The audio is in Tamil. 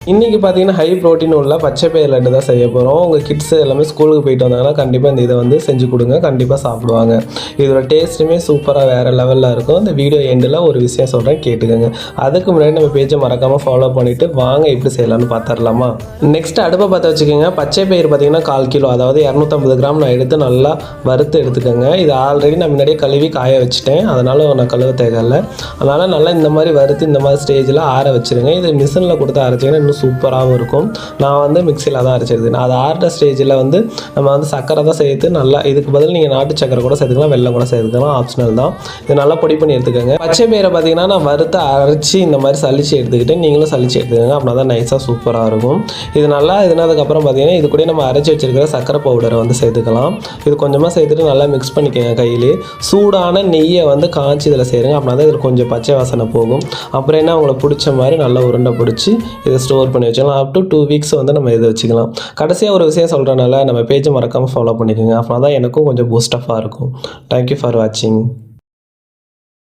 இன்றைக்கி பார்த்தீங்கன்னா ஹை ப்ரோட்டீன் உள்ள பச்சை பயிர் லட்டு தான் செய்ய போகிறோம். உங்கள் கிட்ஸ் எல்லாமே ஸ்கூலுக்கு போயிட்டு வந்தாங்கன்னா கண்டிப்பாக இந்த இதை வந்து செஞ்சு கொடுங்க, கண்டிப்பாக சாப்பிடுவாங்க. இதோட டேஸ்ட்டுமே சூப்பராக வேறு லெவலில் இருக்கும். இந்த வீடியோ எண்டில் ஒரு விஷயம் சொல்கிறேன், கேட்டுக்கோங்க. அதுக்கு முன்னாடி நம்ம பேஜை மறக்காமல் ஃபாலோ பண்ணிவிட்டு வாங்க எப்படி செய்யலாம்னு பார்த்துடலாமா. நெக்ஸ்ட் அடுப்பை பார்த்து வச்சுக்கோங்க. பச்சை பயிர் பார்த்தீங்கன்னா 1/4 கிலோ, அதாவது 250 கிராம் நான் எடுத்து நல்லா வறுத்து எடுத்துக்கோங்க. இது ஆல்ரெடி நான் முன்னாடியே கழுவி காய வச்சுட்டேன், அதனால் நான் கழுவ தேவையில்லை. அதனால் நல்லா இந்த மாதிரி வறுத்து இந்த மாதிரி ஸ்டேஜில் ஆற வச்சுருங்க. இது மிஷினில் கொடுத்து அரைச்சிங்கன்னா சூப்பராகவும் இருக்கும். நான் வந்து மிக்சியில் தான் அரைச்சிருக்கேன். அது ஆறுற ஸ்டேஜில் வந்து நம்ம வந்து சர்க்கரை தான் சேர்த்து நல்லா, இதுக்கு பதில் நீங்கள் நாட்டு சக்கரை கூட சேர்த்துக்கலாம், வெல்லம் கூட சேர்த்துக்கலாம், ஆப்ஷனல் தான். இது நல்லா பொடி பண்ணி எடுத்துக்கோங்க. பச்சை பயிரை பார்த்தீங்கன்னா நான் வறுத்து அரைச்சி இந்த மாதிரி சளிச்சு எடுத்துக்கிட்டேன், நீங்களும் சளிச்சு எடுத்துக்கோங்க. அப்படின்னா தான் நைஸாக சூப்பராக இருக்கும். இது நல்லா இதுனதுக்கப்புறம் பார்த்தீங்கன்னா இது கூட நம்ம அரைச்சி வச்சிருக்கிற சர்க்கரை பவுடரை வந்து சேர்த்துக்கலாம். இது கொஞ்சமாக சேர்த்துட்டு நல்லா மிக்ஸ் பண்ணிக்கோங்க கையிலே. சூடான நெய்யை வந்து காய்ச்சி இதில் சேருங்க. அப்படின்னா தான் இதில் கொஞ்சம் பச்சை வாசனை போகும். அப்புறம் என்ன, உங்களுக்கு பிடிச்ச மாதிரி நல்லா உருண்டை பிடிச்சி இதை ஸ்டோர் பண்ணி வச்சுக்கலாம். அப் டு 2 வீக்ஸ் வந்து நம்ம இதை வச்சுக்கலாம். கடைசியாக ஒரு விஷயம் சொல்கிறனால நம்ம பேஜை மறக்காமல் ஃபாலோ பண்ணிக்கோங்க. அப்படின்னா தான் எனக்கும் கொஞ்சம் பூஸ்டப்பாக இருக்கும். தேங்க்யூ ஃபார் வாட்சிங்.